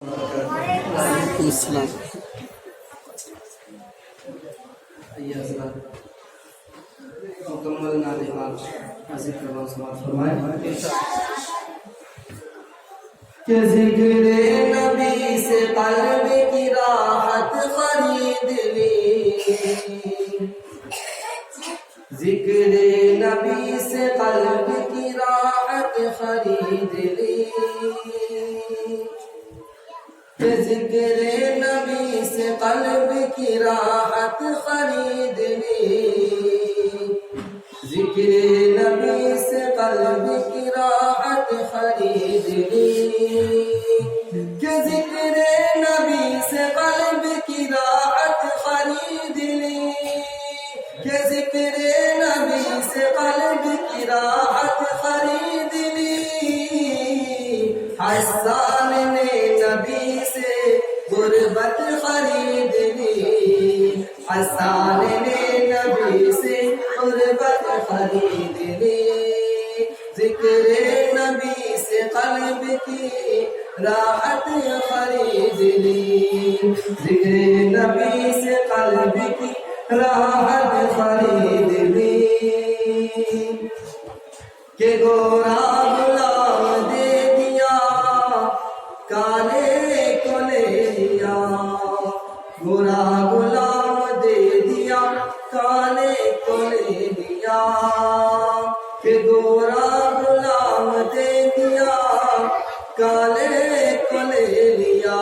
وعلیکم السلام۔ مکمل نعت حاضر کروا سماعت فرمائیں کہ ذکر نبی سے قلب کی راحت خرید لی، ذکر نبی سے قلب کی راحت خرید لی، کہ ذکر نبی سے قلب کی راحت خرید لی، ذکر نبی سے قلب کی راحت خرید لی، کہ ذکر نبی سے قلب کی راحت خرید لی، کہ ذکر نبی سے قلب کی راحت خرید لی، حسان نے نبی سے غربت خرید لی، حسان نے نبی سے غربت خرید لی، ذکر نبی سے قلب کی راحت خرید لی، ذکر نبی سے قلب کی راحت خرید لی، کہ گورا غلام دے دیا کالے کو لے لیا، گورا غلام دے دیا کالے کو لے لیا، کہ گورا غلام دے دیا کالے کو لے لیا،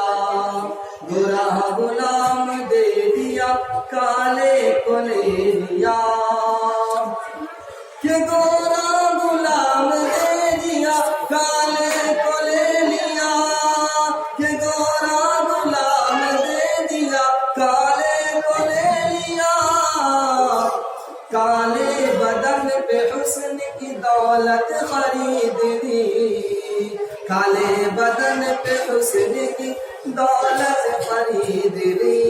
گورا غلام دے دیا کالے کو لے لیا، کہ گورا غلام دے دیا کالے کو لے لیا، کہ گورا غلام دے دیا کالے کو لے لیا، کالے بدن پہ حسن کی دولت خرید لی، کالے بدن پہ حسن کی دولت خرید لی،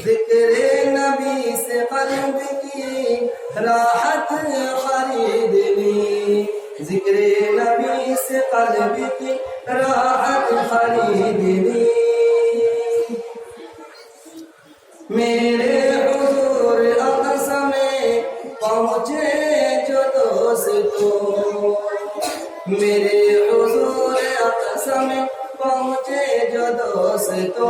ذکر نبی سے قلب کی راحت خرید لی، ذکر نبی سے قلب کی راحت خرید لی، میرے حضور اقصی میں پہنچے جو دوستو، میرے حضور اقصی میں پہنچے جو دوستو،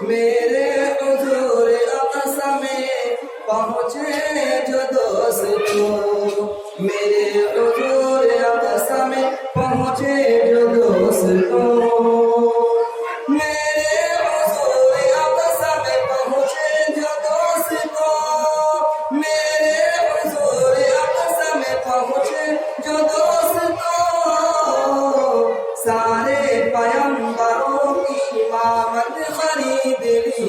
میرے حضور اقصی میں پہنچے جو دوستو، میرے حضور اقصی میں پہنچے جو دوستو، میرے حضور اقصی میں پہنچے جو دوستو، میرے حضور اقصی میں پہنچے جو دوستو، سارے پیغمبروں کی امامت خرید لی،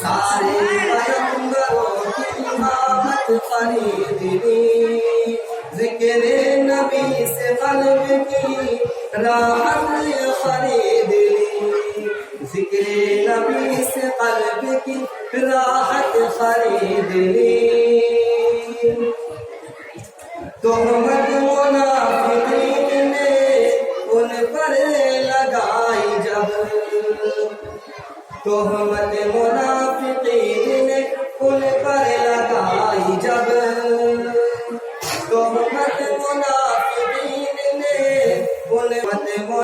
سارے پیغمبروں کی امامت خرید لی، ذکر نبی سے قلب کی راحت خرید لی، ذکر نبی سے قلب کی راحت خرید لی، تہمت منافقین نے ان پر لگائی جب، تہمت منافقین نے ان پر لگائی جب، تہمت منافقین نے ان